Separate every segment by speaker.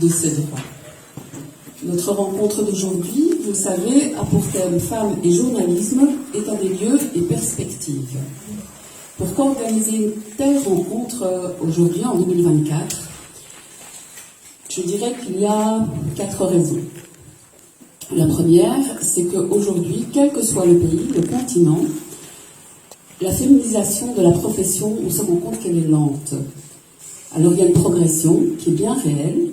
Speaker 1: de ses droits. Notre rencontre d'aujourd'hui, vous le savez, a pour thème Femmes et journalisme, état des lieux et perspectives. Pourquoi organiser une telle rencontre aujourd'hui, en 2024 ? Je dirais qu'il y a 4 raisons. La première, c'est qu'aujourd'hui, quel que soit le pays, le continent, la féminisation de la profession, on se rend compte qu'elle est lente. Alors il y a une progression qui est bien réelle,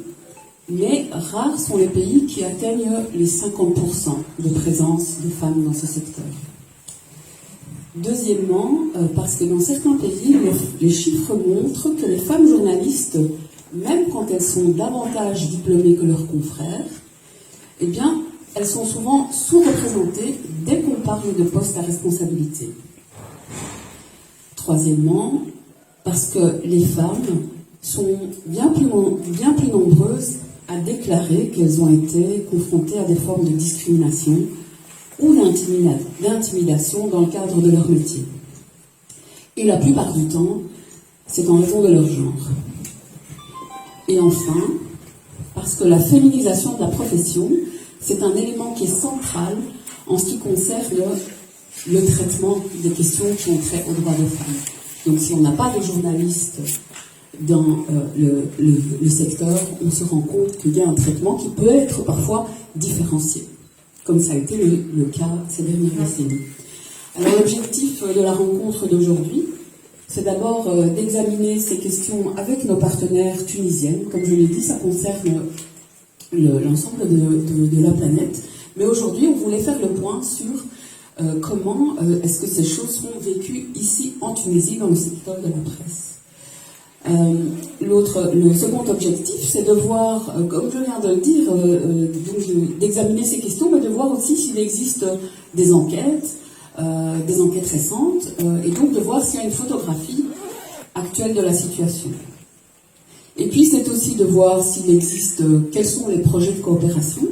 Speaker 1: mais rares sont les pays qui atteignent les 50% de présence de femmes dans ce secteur. Deuxièmement, parce que dans certains pays, les chiffres montrent que les femmes journalistes, même quand elles sont davantage diplômées que leurs confrères, eh bien, elles sont souvent sous-représentées dès qu'on parle de postes à responsabilité. Troisièmement, parce que les femmes sont bien plus nombreuses à déclarer qu'elles ont été confrontées à des formes de discrimination ou d'intimidation dans le cadre de leur métier. Et la plupart du temps, c'est en raison de leur genre. Et enfin, parce que la féminisation de la profession, c'est un élément qui est central en ce qui concerne le traitement des questions qui ont trait aux droits des femmes. Donc si on n'a pas de journalistes dans le secteur, on se rend compte qu'il y a un traitement qui peut être parfois différencié, comme ça a été le cas ces dernières décennies. Alors l'objectif de la rencontre d'aujourd'hui, c'est d'abord d'examiner ces questions avec nos partenaires tunisiennes. Comme je l'ai dit, ça concerne l'ensemble de la planète. Mais aujourd'hui, on voulait faire le point sur comment est-ce que ces choses sont vécues ici en Tunisie dans le secteur de la presse. Le second objectif, c'est de voir, comme je viens de le dire, d'examiner ces questions, mais de voir aussi s'il existe des enquêtes récentes, et donc de voir s'il y a une photographie actuelle de la situation. Et puis c'est aussi de voir s'il existe, quels sont les projets de coopération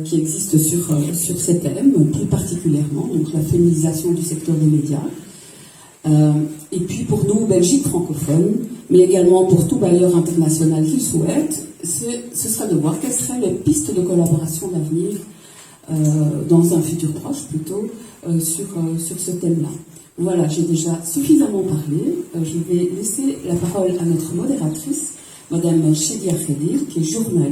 Speaker 1: qui existent sur ces thèmes, plus particulièrement, donc la féminisation du secteur des médias. Et puis pour nous, Belgique francophone, mais également pour tout bailleur international qui le souhaite, ce sera de voir quelles seraient les pistes de collaboration d'avenir dans un futur proche plutôt sur ce thème-là. Voilà, j'ai déjà suffisamment parlé. Je vais laisser la parole à notre modératrice, Madame Chedia Khedir, qui est journaliste.